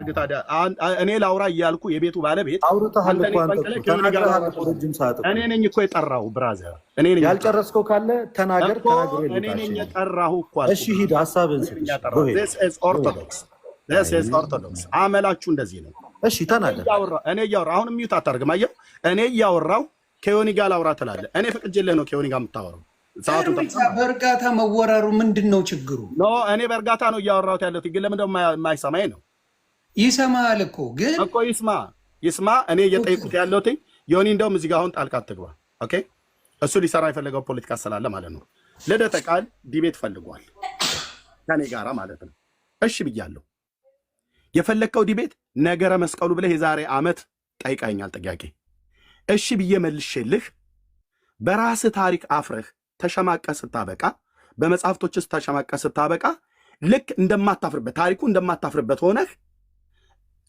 አታድርግ ታዲያ። እኔ ላውራ እያልኩ የቤቱ ባለቤት አውርተሃል እኮ አንተ ተናግረሃል እኮ ረጅም ሰዓት እኮ። እኔ ነኝ እኮ የጠራሁ ብራዘር። እኔ ነኝ ያልጨረስከው ካለ ተናገር። ተናግሬ እኔ ነኝ የጠራሁ እኮ። እሺ ሂድ፣ ሐሳብህን ስጥ። this is orthodox አመላችሁ እንደዚህ ነው። እሺ ተናገር። እኔ እያወራሁ አሁን ሚዩት አታርግም። አየሁ እኔ እያወራሁ ከዮኒ ጋር ላውራ ትላለህ። እኔ ፈቅጄልህ ነው ከዮኒ ጋር የምታወራው። ሰዓቱ በእርጋታ መወራሩ ምንድነው ችግሩ? ኖ እኔ በእርጋታ ነው እያወራሁት ያለሁት፣ ግን ለምን ደግሞ የማይሰማኝ ነው? ይሰማል እኮ ግን እኮ ይስማ። እኔ እየጠየኩት ያለሁት ዮኒ እንደውም እዚህ ጋር አሁን ጣልቃ አትግባ። ኦኬ እሱ ሊሰራ የፈለገው ፖለቲካ ስላለ ማለት ነው። ልደተ ቃል ዲቤት ፈልጓል ከኔ ጋራ ማለት ነው። እሺ ብያለሁ። የፈለግከው ዲቤት ነገረ መስቀሉ ብለህ የዛሬ ዓመት ጠይቃኛል ጥያቄ። እሺ ብዬ መልሼልህ በራስህ ታሪክ አፍረህ ተሸማቀ ስታበቃ፣ በመጽሐፍቶች ውስጥ ተሸማቀ ስታበቃ ልክ እንደማታፍርበት ታሪኩ እንደማታፍርበት ሆነህ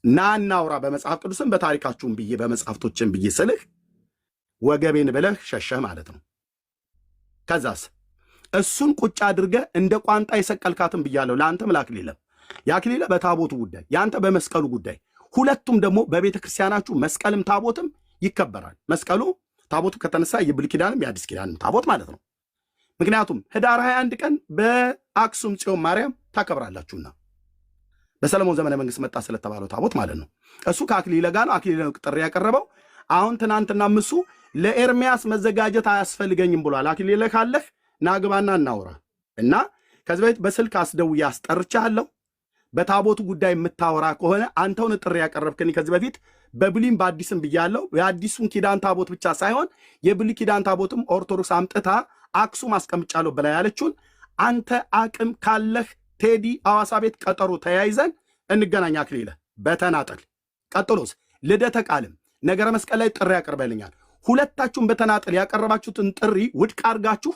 ና እናውራ በመጽሐፍ ቅዱስም በታሪካችሁም ብዬ በመጽሐፍቶችም ብዬ ስልህ ወገቤን ብለህ ሸሸህ ማለት ነው። ከዛስ እሱን ቁጭ አድርገህ እንደ ቋንጣ የሰቀልካትን ብያለሁ ለአንተም ለአክሊለም። የአክሊለ በታቦቱ ጉዳይ የአንተ በመስቀሉ ጉዳይ፣ ሁለቱም ደግሞ በቤተ ክርስቲያናችሁ መስቀልም ታቦትም ይከበራል። መስቀሉ ታቦቱ ከተነሳ የብሉይ ኪዳንም የአዲስ ኪዳንም ታቦት ማለት ነው። ምክንያቱም ህዳር 21 ቀን በአክሱም ጽዮን ማርያም ታከብራላችሁና በሰለሞን ዘመነ መንግስት መጣ ስለተባለው ታቦት ማለት ነው። እሱ ከአክሊለ ጋር ነው። አክሊለ ነው ጥሪ ያቀረበው። አሁን ትናንትና ምሱ ለኤርሚያስ መዘጋጀት አያስፈልገኝም ብሏል። አክሊለ ካለህ ናግባና እናውራ እና ከዚህ በፊት በስልክ አስደውዬ አስጠርቻለሁ። በታቦቱ ጉዳይ የምታወራ ከሆነ አንተውን ጥሪ ያቀረብከኝ ከዚህ በፊት በብሉይም በአዲስም ብያለሁ። የአዲሱን ኪዳን ታቦት ብቻ ሳይሆን የብሉይ ኪዳን ታቦትም ኦርቶዶክስ አምጥታ አክሱም አስቀምጫለሁ ብላ ያለችውን አንተ አቅም ካለህ ቴዲ አዋሳ ቤት ቀጠሮ ተያይዘን እንገናኝ። አክሊለ በተናጠል ቀጥሎስ ልደተ ቃልም ነገረ መስቀል ላይ ጥሪ ያቀርበልኛል። ሁለታችሁም በተናጠል ያቀረባችሁትን ጥሪ ውድቅ አድርጋችሁ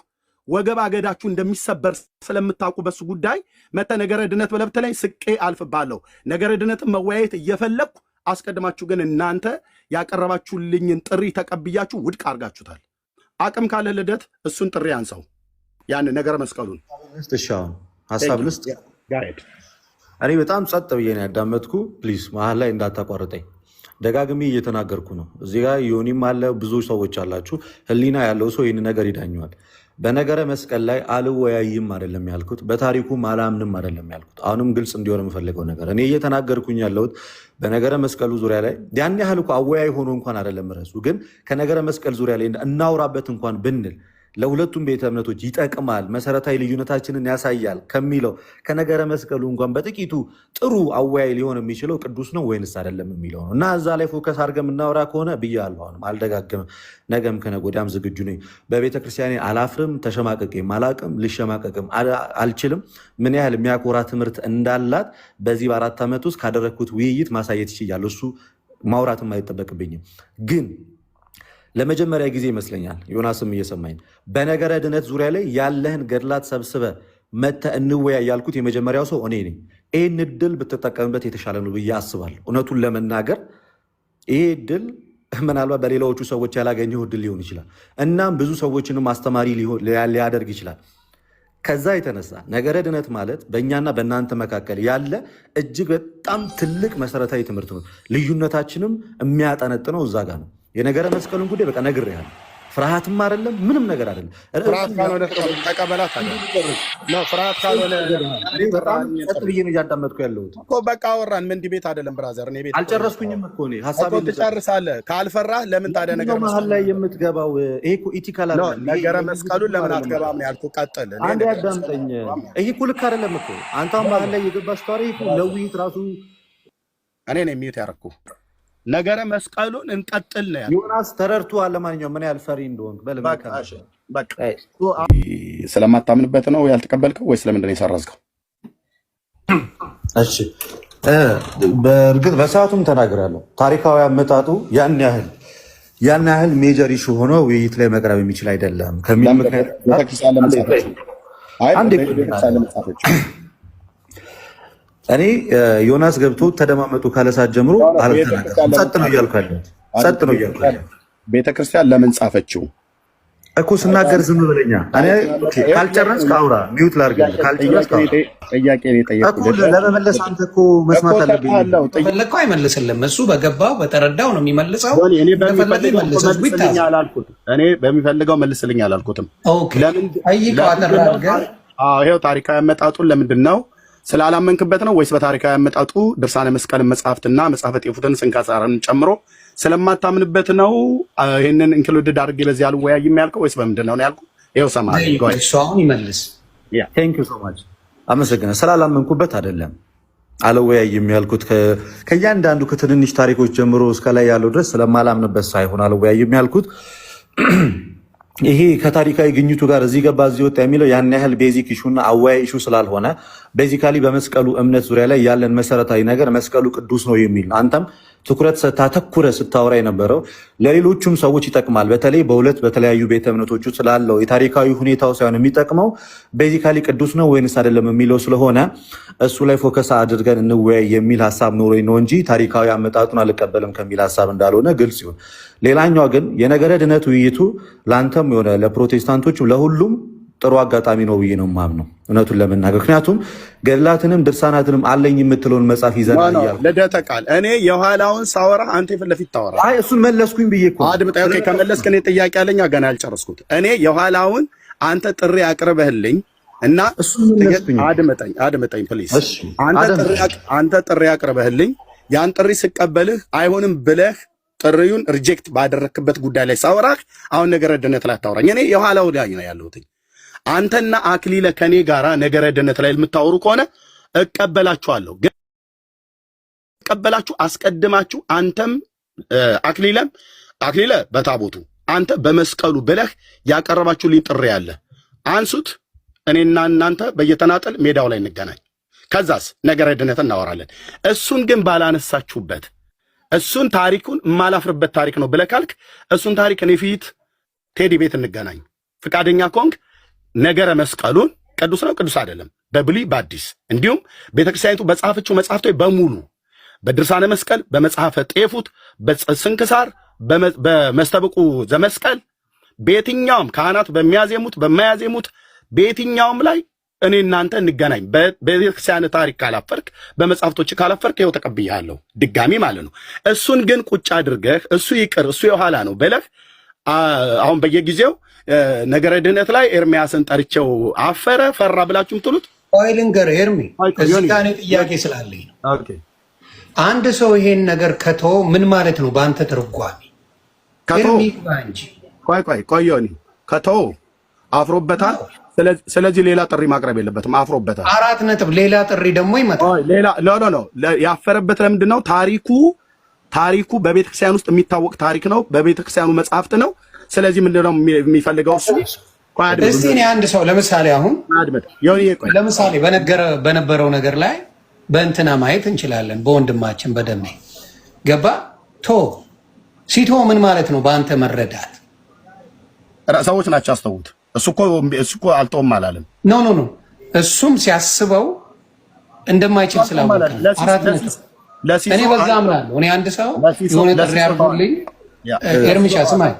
ወገብ አገዳችሁ እንደሚሰበር ስለምታውቁ በሱ ጉዳይ መተ ነገረ ድነት በለብተ ላይ ስቄ አልፍባለሁ። ነገረ ድነትን መወያየት እየፈለግኩ አስቀድማችሁ ግን እናንተ ያቀረባችሁልኝን ጥሪ ተቀብያችሁ ውድቅ አድርጋችሁታል። አቅም ካለ ልደት እሱን ጥሪ አንሳው። ያን ነገረ መስቀሉን እሻውን ሐሳብ ልስጥ። እኔ በጣም ጸጥ ብዬ ነው ያዳመጥኩ። ፕሊዝ መሀል ላይ እንዳታቋርጠኝ። ደጋግሜ እየተናገርኩ ነው። እዚህ ጋር ዮኒም አለ፣ ብዙ ሰዎች አላችሁ። ህሊና ያለው ሰው ይህን ነገር ይዳኘዋል። በነገረ መስቀል ላይ አልወያይም አይደለም ያልኩት፣ በታሪኩም አላምንም አይደለም ያልኩት። አሁንም ግልጽ እንዲሆን የምፈልገው ነገር እኔ እየተናገርኩኝ ያለሁት በነገረ መስቀሉ ዙሪያ ላይ ያን ያህል እኮ አወያይ ሆኖ እንኳን አይደለም ርዕሱ፣ ግን ከነገረ መስቀል ዙሪያ ላይ እናውራበት እንኳን ብንል ለሁለቱም ቤተ እምነቶች ይጠቅማል፣ መሰረታዊ ልዩነታችንን ያሳያል ከሚለው ከነገረ መስቀሉ እንኳን በጥቂቱ ጥሩ አወያይ ሊሆን የሚችለው ቅዱስ ነው ወይንስ አይደለም የሚለው ነው። እና እዛ ላይ ፎከስ አድርገን የምናወራ ከሆነ ብያለሁ። አሁንም አልደጋግምም። ነገም ከነገ ወዲያም ዝግጁ ነኝ። በቤተክርስቲያኔ አላፍርም፣ ተሸማቀቄም አላቅም፣ ልሸማቀቅም አልችልም። ምን ያህል የሚያኮራ ትምህርት እንዳላት በዚህ በ4 ዓመት ውስጥ ካደረግኩት ውይይት ማሳየት ይችላል። እሱ ማውራትም አይጠበቅብኝም። ግን ለመጀመሪያ ጊዜ ይመስለኛል ዮናስም እየሰማኝ በነገረ ድነት ዙሪያ ላይ ያለህን ገድላት ሰብስበ መተ እንወያ ያልኩት የመጀመሪያው ሰው እኔ ነኝ። ይህን እድል ብትጠቀምበት የተሻለ ነው ብዬ አስባለሁ። እውነቱን ለመናገር ይሄ እድል ምናልባት በሌላዎቹ ሰዎች ያላገኘው እድል ሊሆን ይችላል። እናም ብዙ ሰዎችንም አስተማሪ ሊያደርግ ይችላል። ከዛ የተነሳ ነገረ ድነት ማለት በእኛና በእናንተ መካከል ያለ እጅግ በጣም ትልቅ መሰረታዊ ትምህርት ነው። ልዩነታችንም የሚያጠነጥነው እዛ ጋር ነው። የነገረ መስቀሉን ጉዳይ በቃ ነግሬሃለሁ። ፍርሃትም አይደለም ምንም ነገር አይደለም። ፍርሃት ካልሆነ ተቀበላት አለ ነው። ፍርሃት ካልሆነ ጸጥ ብዬ ነው እያዳመጥኩ ያለሁት እኮ። በቃ አወራን። ምን ዲቤት አይደለም ብራዘር። እኔ ቤት አልጨረስኩኝም እኮ እኔ ሐሳቤን ትጨርሳለህ። ካልፈራህ ለምን ታዲያ ነገረ መሀል ላይ የምትገባው? ይሄ እኮ ኢቲካል አይደለም። ነገረ መስቀሉን ለምን አትገባም ያልኩህ። ቀጥል። አንዴ አዳምጠኝ። ይሄ እኮ ልክ አይደለም እኮ አንተ መሀል ላይ የገባሽ ታሪ እኮ ለውይይት ራሱ እኔ ነኝ ሚዩት ያደረኩህ። ነገረ መስቀሉን እንቀጥል ነው ያለው። ዮናስ ተረድቷል። ለማንኛውም ምን ያህል ፈሪ እንደሆንክ ስለማታምንበት ነው ያልተቀበልከው ወይስ ለምንድን ነው የሰረዝከው? እሺ በእርግጥ በሰዓቱም ተናግራለሁ። ታሪካዊ አመጣጡ ያን ያህል ሜጀር ኢሹ ሆኖ ውይይት ላይ መቅረብ የሚችል አይደለም ከሚል ምክንያት እኔ ዮናስ ገብቶ ተደማመጡ ካለ ሰዓት ጀምሮ ጸጥ ነው እያልኩ ያለሁት። ቤተክርስቲያን ለምን ጻፈችው? እኮ ስናገር ዝም ብለኛ እኔ ካልጨረስክ አውራ ሚውት ላድርግልህ። ካልጨረስክ ጥያቄ ነው የጠየቅኩት እኮ ለመመለስ አንተ እኮ መስማት አለብኝ። ፈለግከው አይመልስልም። እሱ በገባው በተረዳው ነው የሚመልሰው። እኔ በሚፈልገው መልስልኝ አላልኩትም። ይኸው ታሪካዊ አመጣጡን ለምንድን ነው ስላላመንክበት ነው ወይስ በታሪካዊ አመጣጡ ድርሳነ መስቀልን መጽሐፍትና መጽሐፈ ጤፉትን ስንክሳርን ጨምሮ ስለማታምንበት ነው? ይሄንን ኢንክሉድድ አድርጌ በዚህ አልወያይም ያልከው ወይስ በምንድን ነው ያልኩት? ይኸው ሰማኸኝ። እሱ አሁን ይመልስ። ቴንክ ዩ ሶ ማች አመሰግናለሁ። ስላላመንኩበት አይደለም አልወያይም ያልኩት። ከእያንዳንዱ ከትንንሽ ታሪኮች ጀምሮ እስከ ላይ ያለው ድረስ ስለማላምንበት ሳይሆን አልወያይም ያልኩት ይሄ ከታሪካዊ ግኝቱ ጋር እዚህ ገባ እዚህ ወጣ የሚለው ያን ያህል ቤዚክ ኢሹና አወያይ ኢሹ ስላልሆነ ቤዚካሊ በመስቀሉ እምነት ዙሪያ ላይ ያለን መሰረታዊ ነገር መስቀሉ ቅዱስ ነው የሚል ነው። አንተም ትኩረት ስታተኩረ ስታወራ የነበረው ለሌሎቹም ሰዎች ይጠቅማል። በተለይ በሁለት በተለያዩ ቤተ እምነቶቹ ስላለው የታሪካዊ ሁኔታው ሳይሆን የሚጠቅመው ቤዚካሊ ቅዱስ ነው ወይንስ አይደለም የሚለው ስለሆነ እሱ ላይ ፎከስ አድርገን እንወያይ የሚል ሀሳብ ኖሮኝ ነው እንጂ ታሪካዊ አመጣጡን አልቀበልም ከሚል ሀሳብ እንዳልሆነ ግልጽ ይሁን። ሌላኛው ግን የነገረ ድነት ውይይቱ ለአንተም የሆነ ለፕሮቴስታንቶችም ለሁሉም ጥሩ አጋጣሚ ነው ብዬ ነው የማምነው እውነቱን ለመናገር። ምክንያቱም ገድላትንም ድርሳናትንም አለኝ የምትለውን መጽሐፍ ይዘናል እያልኩ ልደተ ቃል እኔ የኋላውን ሳወራ አንተ የፊት ለፊት ታወራ። አይ እሱን መለስኩኝ ብዬ እኮ አድምጠኝ። ኦኬ ከመለስክ እኔ ጥያቄ አለኝ ገና ያልጨረስኩት። እኔ የኋላውን አንተ ጥሪ አቅርበህልኝ እና አድምጠኝ ፕሊዝ። አንተ ጥሪ አቅርበህልኝ ያን ጥሪ ስቀበልህ አይሆንም ብለህ ጥሪውን ሪጀክት ባደረክበት ጉዳይ ላይ ሳወራህ አሁን ነገረ ድነት ላይ አታወራኝ። እኔ የኋላው ላይ ነው ያለሁት። አንተና አክሊለ ከኔ ጋራ ነገረ ድነት ላይ የምታወሩ ከሆነ እቀበላችኋለሁ። ግን እቀበላችሁ አስቀድማችሁ አንተም አክሊለ በታቦቱ አንተ በመስቀሉ ብለህ ያቀረባችሁልኝ ጥሪ አለ። አንሱት። እኔና እናንተ በየተናጠል ሜዳው ላይ እንገናኝ። ከዛስ ነገረ ድነት እናወራለን። እሱን ግን ባላነሳችሁበት እሱን ታሪኩን የማላፍርበት ታሪክ ነው ብለህ ካልክ እሱን ታሪክ እኔ ፊት ቴዲ ቤት እንገናኝ። ፍቃደኛ ከሆንክ ነገረ መስቀሉን ቅዱስ ነው ቅዱስ አይደለም በብሉይ በአዲስ እንዲሁም ቤተክርስቲያኒቱ በጻፈችው መጽሐፍቶች በሙሉ በድርሳነ መስቀል፣ በመጽሐፈ ጤፉት፣ በስንክሳር፣ በመስተብቁ ዘመስቀል በየትኛውም ካህናት በሚያዜሙት በማያዜሙት በየትኛውም ላይ እኔ እናንተ እንገናኝ። በቤተክርስቲያን ታሪክ ካላፈርክ በመጽሐፍቶች ካላፈርክ ይኸው ተቀብያለሁ ድጋሚ ማለት ነው። እሱን ግን ቁጭ አድርገህ እሱ ይቅር እሱ የኋላ ነው ብለህ አሁን በየጊዜው ነገረ ድህነት ላይ ኤርሚያስን ጠርቼው አፈረ ፈራ ብላችሁ ምትሉት ቆይ ልንገርህ ኤርሚ፣ እዚህ ጋር እኔ ጥያቄ ስላለኝ ነው። አንድ ሰው ይሄን ነገር ከተወ ምን ማለት ነው በአንተ ትርጓሜ? ኤርሚ እንጂ ቆይ ዮኒ ከተወ አፍሮበታል። ስለዚህ ሌላ ጥሪ ማቅረብ የለበትም። አፍሮበታል። 4 ነጥብ። ሌላ ጥሪ ደግሞ ይመጣል። ኖ ያፈረበት ለምንድን ነው? ታሪኩ በቤተክርስቲያን ውስጥ የሚታወቅ ታሪክ ነው። በቤተክርስቲያኑ መጽሐፍት ነው። ስለዚህ ምንድነው የሚፈልገው እሱ? እስቲ እኔ አንድ ሰው ለምሳሌ አሁን ለምሳሌ በነበረው ነገር ላይ በእንትና ማየት እንችላለን። በወንድማችን በደሜ ገባ ሲቶ ምን ማለት ነው በአንተ መረዳት? ሰዎች ናቸው አስተውት። እሱ እኮ አልተውም አላለም። ኖ እሱም ሲያስበው እንደማይችል ስላወቀ 4 ነጥብ። እኔ በዛ አምናለሁ። እኔ አንድ ሰው የሆነ ጥሪ አድርጎልኝ ኤርሚሻ ስማኝ፣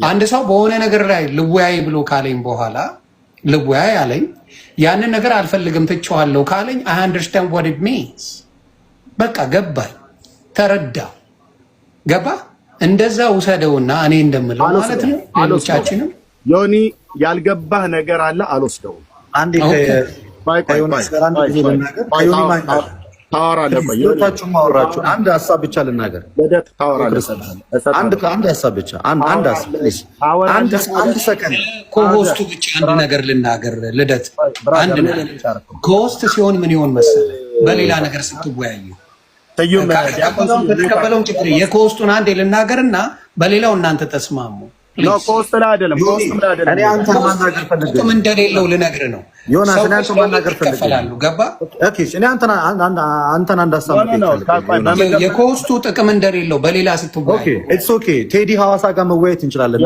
አንድ ሰው በሆነ ነገር ላይ ልወያይ ብሎ ካለኝ በኋላ ልወያይ አለኝ፣ ያንን ነገር አልፈልግም ትቼዋለሁ ካለኝ I understand what it means። በቃ ገባኝ፣ ተረዳው። ገባ? እንደዛ ውሰደውና እኔ እንደምለው ማለት ነው። ሌሎቻችንም ዮኒ ያልገባህ ነገር አለ አልወስደውም። አንዴ አንድ ሀሳብ ብቻ ልናገር። አንድ ሀሳብ ብቻ አንድ ሰከንድ ከሆስቱ ብቻ አንድ ነገር ልናገር። ልደት አንድ ነገር ከሆስት ሲሆን ምን ይሆን መሰለህ፣ በሌላ ነገር ስትወያዩ ከተቀበለውን ችግር የከሆስቱን አንዴ ልናገርና በሌላው እናንተ ተስማሙ። ጥቅም እንደሌለው ልነግርህ ነው። ይከፈላሉ። ገባ? የኮስቱ ጥቅም እንደሌለው በሌላ ስትወያይ ቴዲ ሐዋሳ ጋር መወያየት እንችላለን።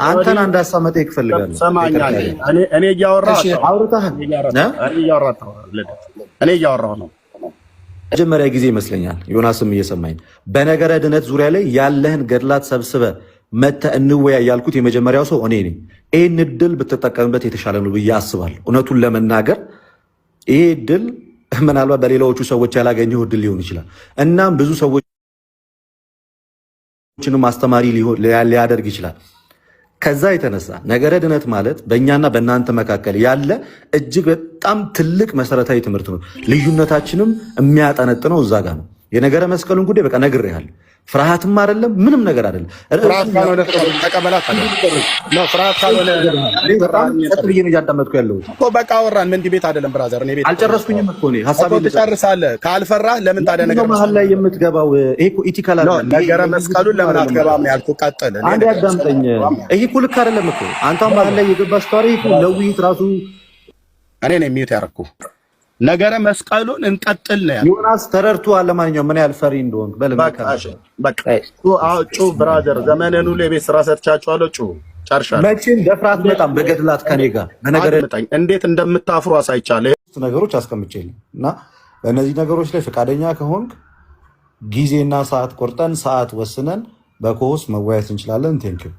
አንተን አንድ ሀሳብ መጠየቅ እፈልጋለሁ። እኔ እያወራሁ ነው። መጀመሪያ ጊዜ ይመስለኛል ዮናስም እየሰማኝ በነገረ ድነት ዙሪያ ላይ ያለህን ገድላት ሰብስበ መተህ እንወያይ ያልኩት የመጀመሪያው ሰው እኔ ነኝ። ይህን እድል ብትጠቀምበት የተሻለ ነው ብዬ አስባለሁ። እውነቱን ለመናገር ይሄ እድል ምናልባት በሌላዎቹ ሰዎች ያላገኘው እድል ሊሆን ይችላል። እናም ብዙ ሰዎችንም አስተማሪ ሊያደርግ ይችላል። ከዛ የተነሳ ነገረ ድነት ማለት በእኛና በእናንተ መካከል ያለ እጅግ በጣም ትልቅ መሰረታዊ ትምህርት ነው። ልዩነታችንም የሚያጠነጥነው እዛ ጋር ነው። የነገረ መስቀሉን ጉዳይ በቃ ነግሬሃለሁ። ፍርሃትም አይደለም ምንም ነገር አይደለም። ብዬ ነው እያዳመጥኩ ያለሁት እኮ በቃ አወራን። ምን ዲቤት አይደለም ብራዘር። እኔ ቤት አልጨረስኩኝም እኮ እኔ ሀሳቤን ትጨርሳለህ። ካልፈራህ ለምን ታዲያ ነገር መሀል ላይ የምትገባው? ይሄ እኮ ኢቲካል አይደለም። ነገረ መስቀሉን ለምን አትገባም ያልኩህ። ቀጥል። አንዴ አዳምጠኝ። ይሄ እኮ ልክ አይደለም እኮ አንተ መሀል ላይ የገባህ ስታሪ እኮ ለውይይት ራሱ እኔ ነኝ ሚዩት ያደረኩህ። ነገረ መስቀሉን እንቀጥል ነው ያለው። ዮናስ ተረድቷል። ለማንኛውም ምን ያህል ፈሪ እንደሆንክ በቃ ጩ ብራዘር። ዘመነኑ ለቤት ስራ ሰርቻችኋለሁ። ጩ ጨርሻለሁ። መቼም ደፍራት በጣም በገድላት ከኔ ጋር በነገረ እንዴት እንደምታፍሩ አሳይቻለሁ። ነገሮች አስቀምጬልኝ እና በእነዚህ ነገሮች ላይ ፈቃደኛ ከሆንክ ጊዜና ሰዓት ቆርጠን ሰዓት ወስነን በኮስ መወያየት እንችላለን። ቴንኪው